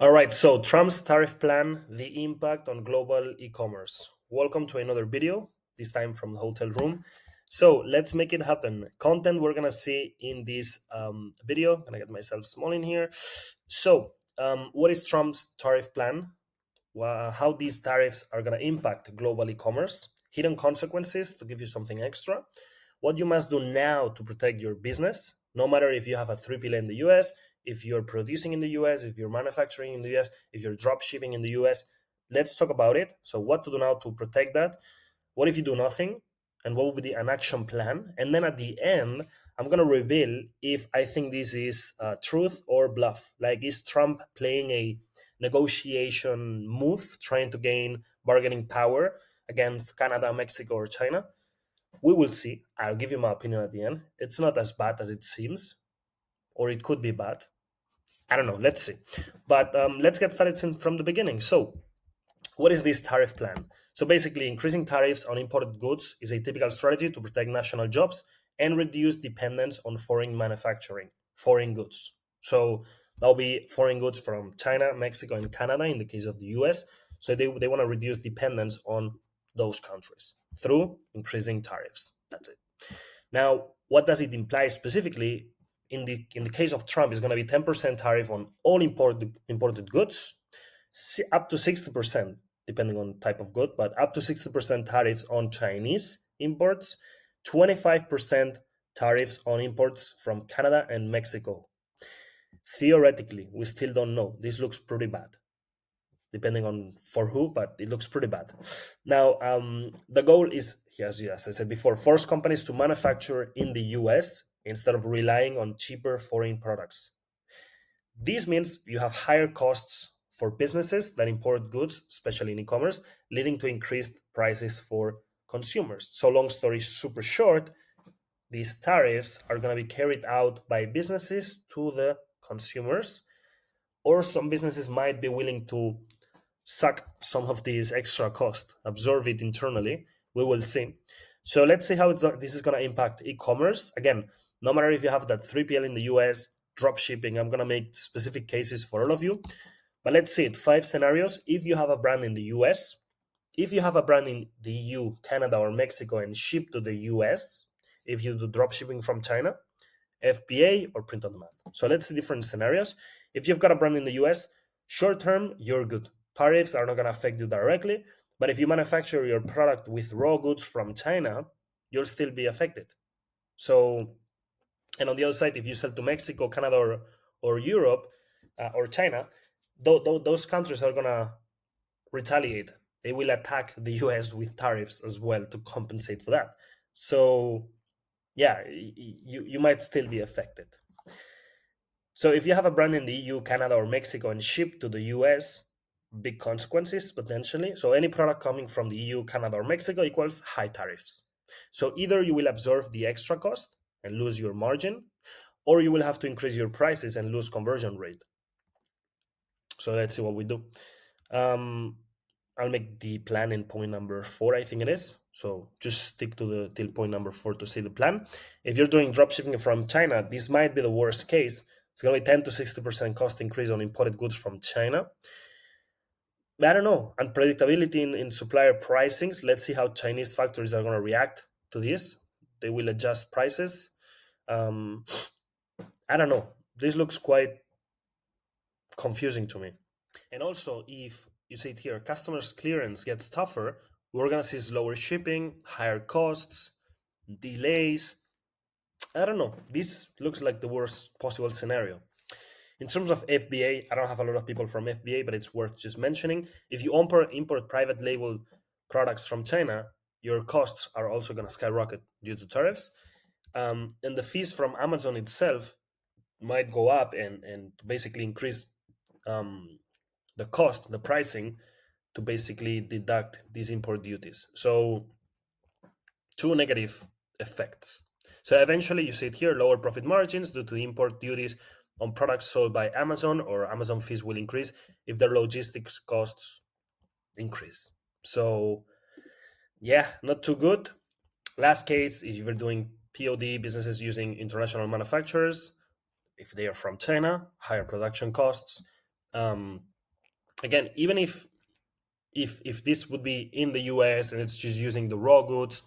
All right, so Trump's tariff plan, the impact on global e-commerce. Welcome to another video, this time from the hotel room. So let's make it happen. Content we're gonna see in this video. I'm gonna get myself small in here. So, what is Trump's tariff plan? How these tariffs are gonna impact global e-commerce? Hidden consequences to give you something extra. What you must do now to protect your business, no matter if you have a 3PL in the US, if you're producing in the US, if you're manufacturing in the US, if you're drop shipping in the US. Let's talk about it. So, what to do now to protect that? What if you do nothing? And what would be an action plan? And then at the end, I'm going to reveal if I think this is truth or bluff. Like, is Trump playing a negotiation move, trying to gain bargaining power against Canada, Mexico, or China? We will see. I'll give you my opinion at the end. It's not as bad as it seems, or it could be bad. I don't know. Let's see. But let's get started from the beginning. So, what is this tariff plan? So, basically, increasing tariffs on imported goods is a typical strategy to protect national jobs and reduce dependence on foreign manufacturing, foreign goods. So, that'll be foreign goods from China, Mexico, and Canada in the case of the US. So, they want to reduce dependence on those countries through increasing tariffs. That's it. Now, what does it imply specifically? In the case of Trump, it's going to be 10% tariff on all imported goods, up to 60%, depending on type of good, but up to 60% tariffs on Chinese imports, 25% tariffs on imports from Canada and Mexico. Theoretically, we still don't know. This looks pretty bad, depending on for who, but it looks pretty bad. Now, the goal is, yes, I said before, force companies to manufacture in the US instead of relying on cheaper foreign products. This means you have higher costs for businesses that import goods, especially in e-commerce, leading to increased prices for consumers. So long story super short, these tariffs are going to be carried out by businesses to the consumers, or some businesses might be willing to suck some of these extra cost, absorb it internally. We will see. So let's see how this is going to impact e-commerce. Again, no matter if you have that 3PL in the US, drop shipping, I'm going to make specific cases for all of you. But let's see it. 5 scenarios. If you have a brand in the US, if you have a brand in the EU, Canada, or Mexico and ship to the US, if you do drop shipping from China, FBA, or print on demand. So let's see different scenarios. If you've got a brand in the US, short term, you're good. Tariffs are not going to affect you directly. But if you manufacture your product with raw goods from China, you'll still be affected. So, and on the other side, if you sell to Mexico, Canada, or Europe, or China, those countries are going to retaliate. They will attack the US with tariffs as well to compensate for that. So, yeah, you might still be affected. So if you have a brand in the EU, Canada, or Mexico and ship to the US, big consequences potentially. So any product coming from the EU, Canada, or Mexico equals high tariffs. So either you will absorb the extra cost and lose your margin, or you will have to increase your prices and lose conversion rate. So let's see what we do. I'll make the plan in point number 4, I think it is. So just stick to the till point number 4 to see the plan. If you're doing dropshipping from China, this might be the worst case. It's going to be 10 to 60% cost increase on imported goods from China. I don't know. Unpredictability in supplier pricings. Let's see how Chinese factories are going to react to this. They will adjust prices. I don't know. This looks quite confusing to me. And also, if you see it here, customers clearance gets tougher, we're going to see slower shipping, higher costs, delays. I don't know. This looks like the worst possible scenario. In terms of FBA, I don't have a lot of people from FBA, but it's worth just mentioning. If you import private label products from China, your costs are also going to skyrocket due to tariffs. And the fees from Amazon itself might go up and basically increase the cost, the pricing, to basically deduct these import duties. So, two negative effects. So eventually, you see it here, lower profit margins due to the import duties on products sold by Amazon, or Amazon fees will increase if their logistics costs increase. So, yeah, not too good. Last case, if you're doing POD, businesses using international manufacturers, if they are from China, higher production costs, Um, Again, even if this would be in the US and it's just using the raw goods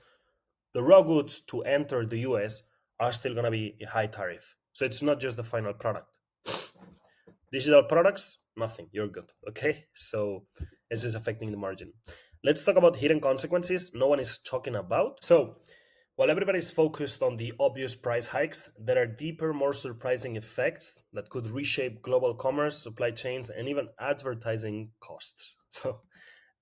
to enter the US are still going to be a high tariff. So it's not just the final product. Digital products, nothing. You're good. Okay. So it's just affecting the margin. Let's talk about hidden consequences no one is talking about. So while everybody's focused on the obvious price hikes, there are deeper, more surprising effects that could reshape global commerce, supply chains, and even advertising costs. So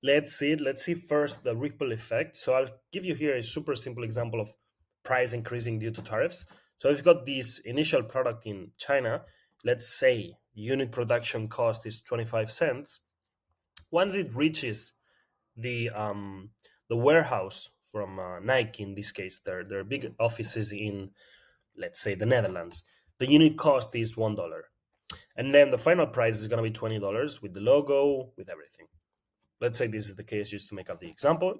let's see it. Let's see first the ripple effect. So I'll give you here a super simple example of price increasing due to tariffs. So if you've got this initial product in China, let's say unit production cost is 25 cents. Once it reaches the um, the warehouse from Nike, in this case, their big offices in, let's say, the Netherlands, the unit cost is $1, and then the final price is going to be $20 with the logo, with everything. Let's say this is the case, just to make up the example.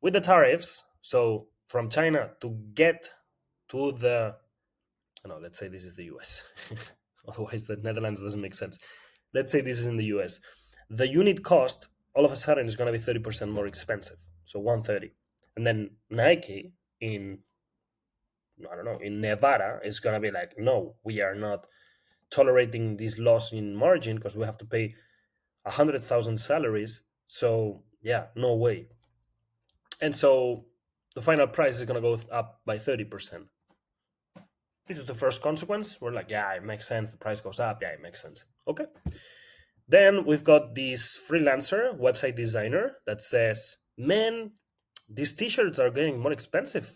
With the tariffs, so from China to get to the, no, let's say this is the US. Otherwise, the Netherlands doesn't make sense. Let's say this is in the US. The unit cost all of a sudden is going to be 30% more expensive. So 130. And then Nike in, I don't know, in Nevada is going to be like, no, we are not tolerating this loss in margin because we have to pay 100,000 salaries. So yeah, no way. And so the final price is going to go up by 30%. This is the first consequence. We're like, yeah, it makes sense. The price goes up. Yeah, it makes sense. Okay. Then we've got this freelancer, website designer, that says, man, these t-shirts are getting more expensive.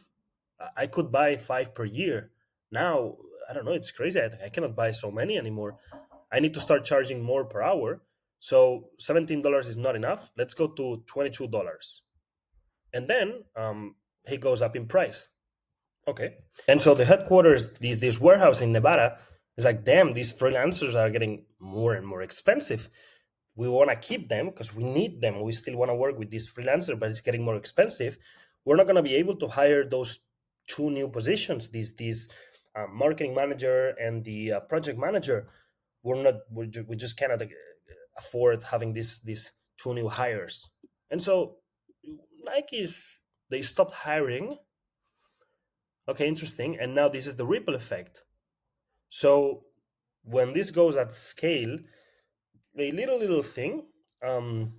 I could buy 5 per year. Now, I don't know, it's crazy. I cannot buy so many anymore. I need to start charging more per hour. So $17 is not enough. Let's go to $22. And then he goes up in price. Okay. And so the headquarters, this warehouse in Nevada, is like, damn, these freelancers are getting more and more expensive. We want to keep them because we need them. We still want to work with this freelancer, but it's getting more expensive. We're not going to be able to hire those two new positions, this marketing manager and the project manager. We just cannot afford having these two new hires. And so Nike, they stopped hiring. Okay, interesting. And now this is the ripple effect. So when this goes at scale, a little thing um,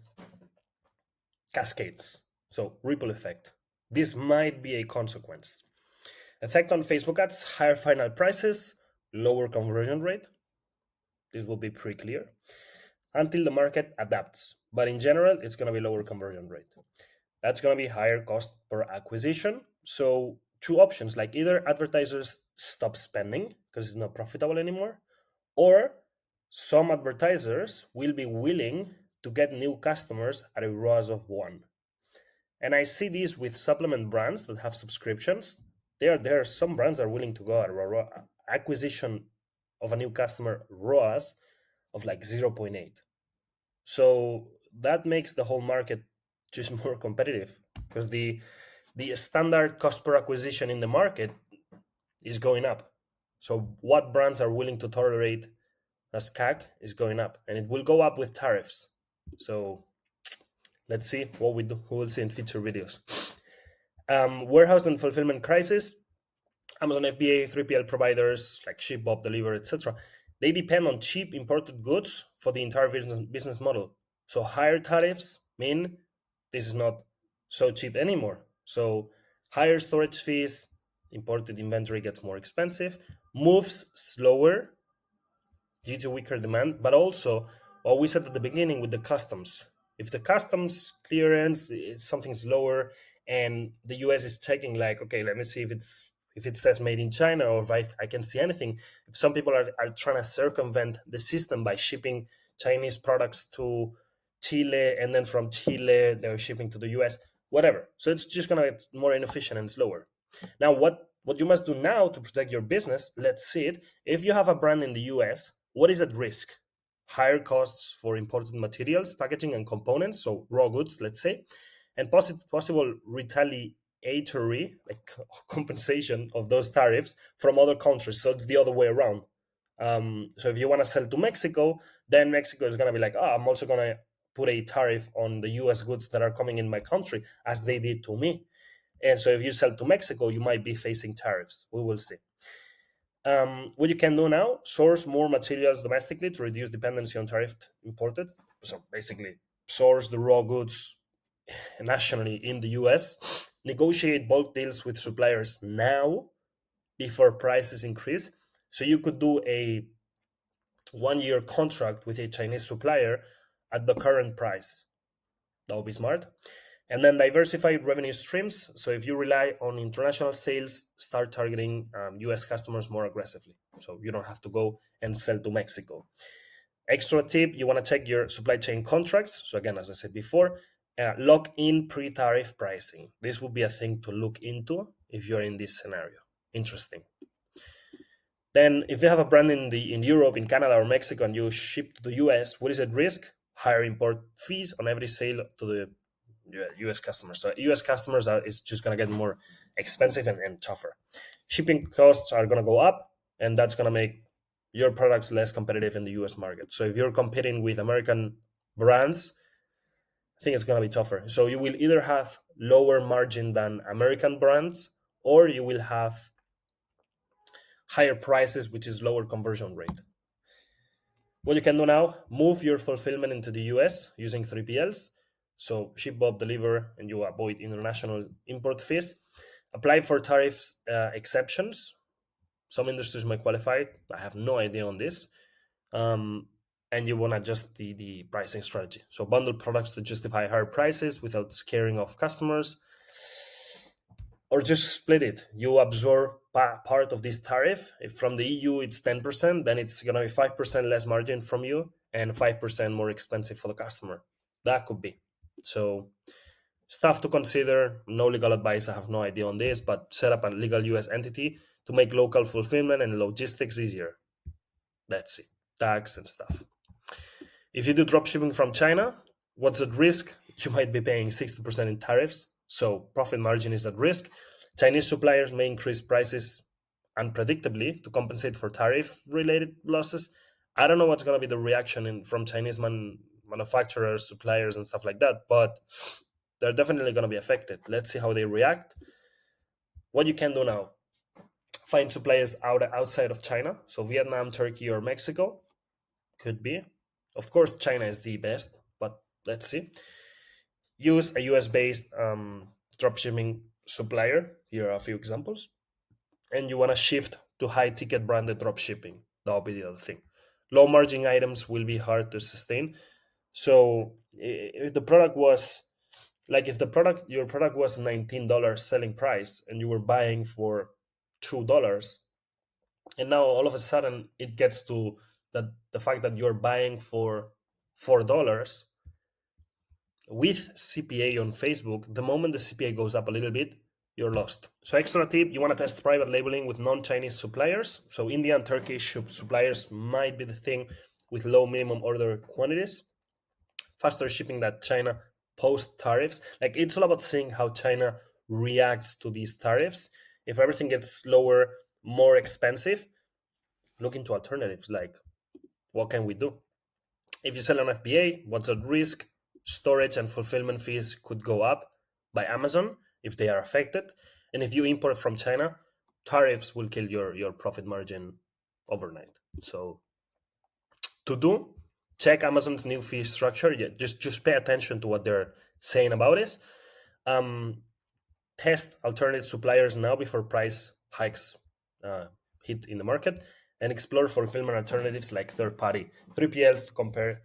cascades. So ripple effect. This might be a consequence. Effect on Facebook ads: higher final prices, lower conversion rate. This will be pretty clear until the market adapts. But in general, it's going to be lower conversion rate. That's going to be higher cost per acquisition. So two options, like either advertisers stop spending because it's not profitable anymore, or some advertisers will be willing to get new customers at a ROAS of 1. And I see this with supplement brands that have subscriptions. There are some brands that are willing to go at a acquisition of a new customer ROAS of like 0.8. So that makes the whole market just more competitive because the standard cost per acquisition in the market is going up. So what brands are willing to tolerate as CAC is going up, and it will go up with tariffs. So let's see what we do. We will see in future videos. Warehouse and fulfillment crisis. Amazon FBA, 3PL providers like ShipBob, Deliver, etc. They depend on cheap imported goods for the entire business model. So higher tariffs mean this is not so cheap anymore. So higher storage fees, imported inventory gets more expensive, moves slower due to weaker demand, but also what we said at the beginning with the customs. If the customs clearance is something lower and the US is checking like, okay, let me see if it says made in China or if I can see anything. If some people are trying to circumvent the system by shipping Chinese products to Chile and then from Chile they're shipping to the US, whatever. So it's just gonna get more inefficient and slower. Now, what you must do now to protect your business, let's see it. If you have a brand in the US, what is at risk? Higher costs for imported materials, packaging, and components, so raw goods, let's say, and possible retaliatory, like compensation of those tariffs from other countries. So it's the other way around. So if you want to sell to Mexico, then Mexico is going to be like, I'm also going to put a tariff on the US goods that are coming in my country, as they did to me. And so if you sell to Mexico, you might be facing tariffs. We will see. What you can do now, source more materials domestically to reduce dependency on tariff imported. So basically, source the raw goods nationally in the US, negotiate bulk deals with suppliers now before prices increase. So you could do a 1 year contract with a Chinese supplier at the current price. That would be smart. And then diversify revenue streams. So if you rely on international sales, start targeting US customers more aggressively. So you don't have to go and sell to Mexico. Extra tip, you want to check your supply chain contracts. So again, as I said before, lock in pre-tariff pricing. This would be a thing to look into if you're in this scenario. Interesting. Then if you have a brand in Europe, in Canada or Mexico, and you ship to the US, what is at risk? Higher import fees on every sale to the US customers. So US customers is just going to get more expensive and tougher. Shipping costs are going to go up, and that's going to make your products less competitive in the US market. So if you're competing with American brands, I think it's going to be tougher. So you will either have lower margin than American brands, or you will have higher prices, which is lower conversion rate. What you can do now, move your fulfillment into the US using 3PLs. So ship, Bob, deliver, and you avoid international import fees. Apply for tariffs exceptions. Some industries might qualify. I have no idea on this. And you want to adjust the pricing strategy. So bundle products to justify higher prices without scaring off customers. Or just split it. You absorb part of this tariff. If from the EU it's 10%, then it's going to be 5% less margin from you and 5% more expensive for the customer. That could be. So stuff to consider. No legal advice. I have no idea on this, but set up a legal US entity to make local fulfillment and logistics easier. That's it. Tax and stuff. If you do dropshipping from China, what's at risk? You might be paying 60% in tariffs, so profit margin is at risk. Chinese suppliers may increase prices unpredictably to compensate for tariff-related losses. I don't know what's going to be the reaction from Chinese manufacturers, suppliers, and stuff like that, but they're definitely going to be affected. Let's see how they react. What you can do now, find suppliers outside of China, so Vietnam, Turkey, or Mexico. Could be. Of course, China is the best, but let's see. Use a US-based dropshipping supplier. Here are a few examples. And you want to shift to high-ticket branded dropshipping. That'll be the other thing. Low-margin items will be hard to sustain. So if the product was your product was $19 selling price and you were buying for $2, and now all of a sudden it gets to that the fact that you're buying for $4 with CPA on Facebook, the moment the CPA goes up a little bit, you're lost. So extra tip, you want to test private labeling with non-Chinese suppliers. So Indian and Turkish suppliers might be the thing with low minimum order quantities. Faster shipping that China post tariffs. Like it's all about seeing how China reacts to these tariffs. If everything gets lower, more expensive, look into alternatives like what can we do? If you sell on FBA, what's at risk? Storage and fulfillment fees could go up by Amazon if they are affected. And if you import from China, tariffs will kill your profit margin overnight. So to do, check Amazon's new fee structure. Yeah, just pay attention to what they're saying about it. Test alternative suppliers now before price hikes hit in the market, and explore fulfillment alternatives like third-party 3PLs to compare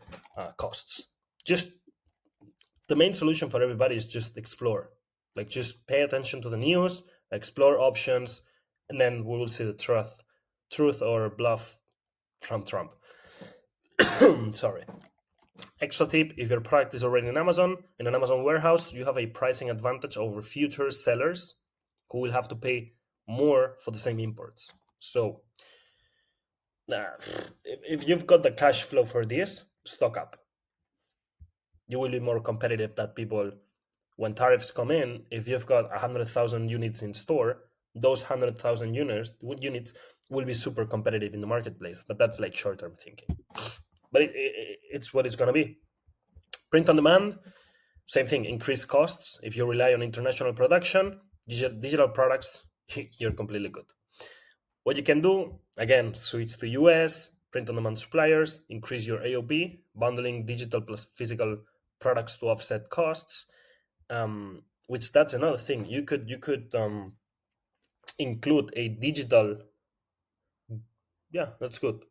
costs. Just the main solution for everybody is just explore. Like just pay attention to the news, explore options, and then we will see the truth or bluff from Trump. Sorry. Extra tip, if your product is already in an Amazon warehouse, you have a pricing advantage over future sellers who will have to pay more for the same imports. So if you've got the cash flow for this, stock up. You will be more competitive than people when tariffs come in. If you've got 100,000 units in store, those 100,000 units will be super competitive in the marketplace. But that's like short-term thinking. But it's what it's going to be. Print on demand, same thing, increased costs. If you rely on international production, digital products, you're completely good. What you can do, again, switch to US, print on demand suppliers, increase your AOP, bundling digital plus physical products to offset costs. Which that's another thing. You could include a digital. Yeah, that's good.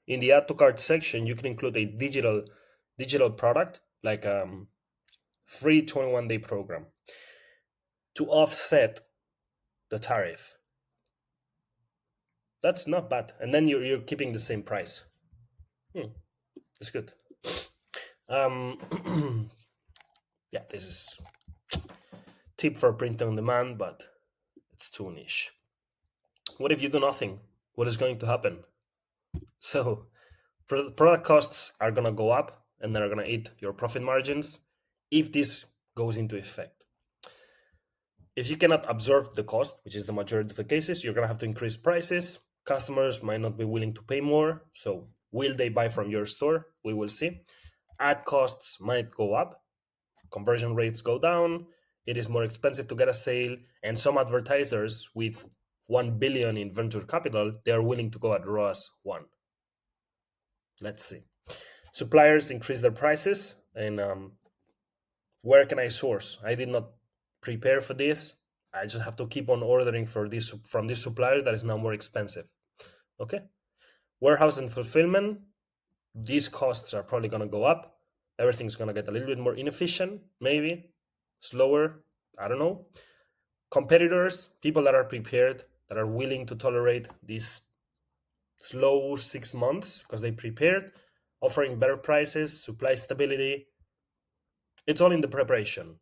In the add to cart section, you can include a digital product like free 21-day program to offset the tariff. That's not bad, and then you're keeping the same price. That's good. Yeah, this is tip for print on demand, but it's too niche. What if you do nothing? What is going to happen? So product costs are gonna go up, and they're gonna eat your profit margins if this goes into effect. If you cannot absorb the cost, which is the majority of the cases, you're gonna have to increase prices. Customers might not be willing to pay more. So will they buy from your store? We will see. Ad costs might go up, conversion rates go down, it is more expensive to get a sale, and some advertisers with 1 billion in venture capital, they are willing to go at ROAS 1. Let's see. Suppliers increase their prices, and where can I source? I did not prepare for this. I just have to keep on ordering for this from this supplier that is now more expensive. Okay. Warehouse and fulfillment, these costs are probably going to go up. Everything's going to get a little bit more inefficient, maybe slower. I don't know. Competitors, people that are prepared, that are willing to tolerate these slow 6 months because they prepared, offering better prices, supply stability. It's all in the preparation.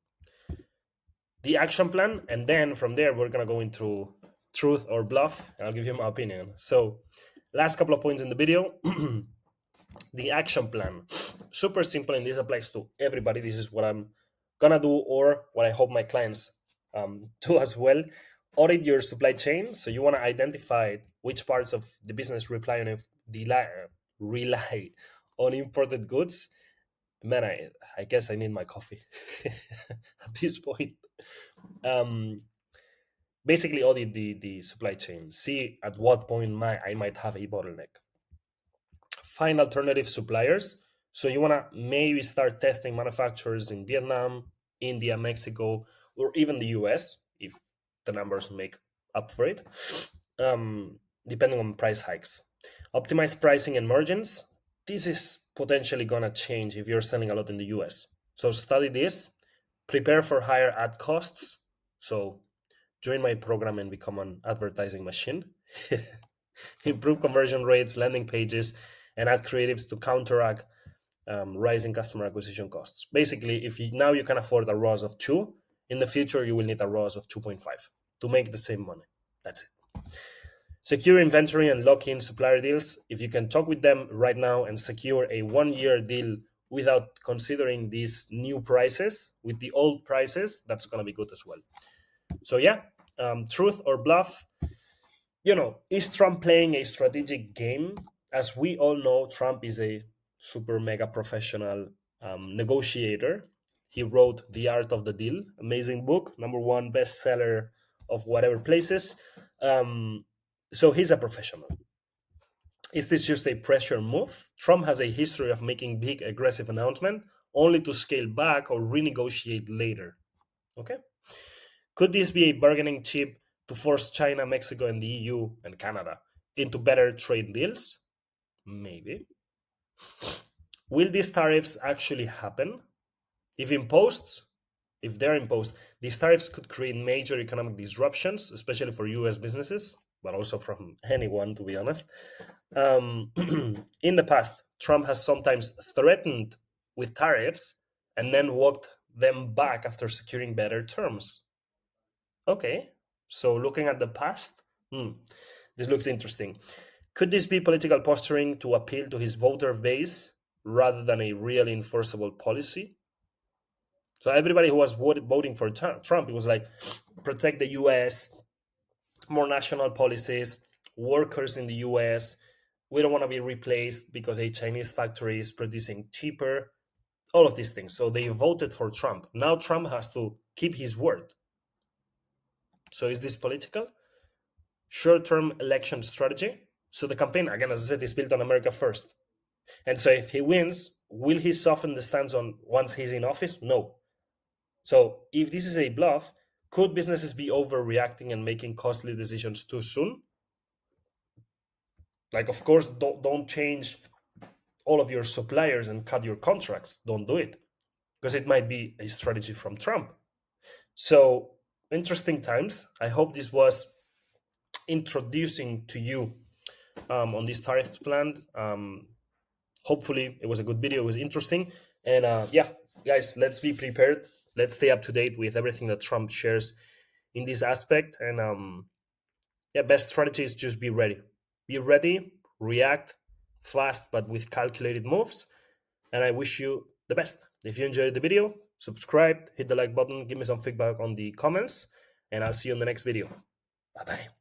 The action plan, and then from there we're going to go into truth or bluff, and I'll give you my opinion. So last couple of points in the video. The action plan, super simple, and this applies to everybody. This is what I'm gonna do, or what I hope my clients do as well. Audit your supply chain. So you want to identify which parts of the business rely on imported goods. Man, I guess I need my coffee at this point. Basically audit the supply chain, see at what point I might have a bottleneck. Find alternative suppliers. So you want to maybe start testing manufacturers in Vietnam, India, Mexico, or even the US if the numbers make up for it, depending on price hikes. Optimize pricing and margins. This is potentially going to change if you're selling a lot in the US. So study this, prepare for higher ad costs. So join my program and become an advertising machine. Improve conversion rates, landing pages, and add creatives to counteract rising customer acquisition costs. Basically, if now you can afford a ROAS of 2, in the future you will need a ROAS of 2.5 to make the same money. That's it. Secure inventory and lock in supplier deals. If you can talk with them right now and secure a 1-year deal without considering these new prices with the old prices, that's going to be good as well. So yeah, truth or bluff. Is Trump playing a strategic game? As we all know, Trump is a super mega professional negotiator. He wrote The Art of the Deal, amazing book, #1 bestseller of whatever places. So he's a professional. Is this just a pressure move? Trump has a history of making big, aggressive announcements only to scale back or renegotiate later. Okay. Could this be a bargaining chip to force China, Mexico, and the EU and Canada into better trade deals? Maybe. Will these tariffs actually happen? If they're imposed, these tariffs could create major economic disruptions, especially for US businesses, but also from anyone, to be honest. In the past, Trump has sometimes threatened with tariffs and then walked them back after securing better terms. Okay, so looking at the past, this looks interesting. Could this be political posturing to appeal to his voter base rather than a really enforceable policy? So everybody who was voting for Trump, it was like protect the US, more national policies. workers in the US. We don't want to be replaced because a Chinese factory is producing cheaper, all of these things. So they voted for Trump. Now Trump has to keep his word. So is this political? Short-term election strategy? So the campaign, again, as I said, is built on America first. And so if he wins, will he soften the stance on once he's in office? No. So if this is a bluff, could businesses be overreacting and making costly decisions too soon? Like, of course, don't change all of your suppliers and cut your contracts. Don't do it, because it might be a strategy from Trump. So interesting times. I hope this was introducing to you on this tariff plan. Hopefully it was a good video. It was interesting. And yeah, guys, let's be prepared. Let's stay up to date with everything that Trump shares in this aspect. And yeah, best strategy is just be ready. Be ready, react fast, but with calculated moves. And I wish you the best. If you enjoyed the video, subscribe, hit the like button, give me some feedback on the comments, and I'll see you in the next video. Bye bye.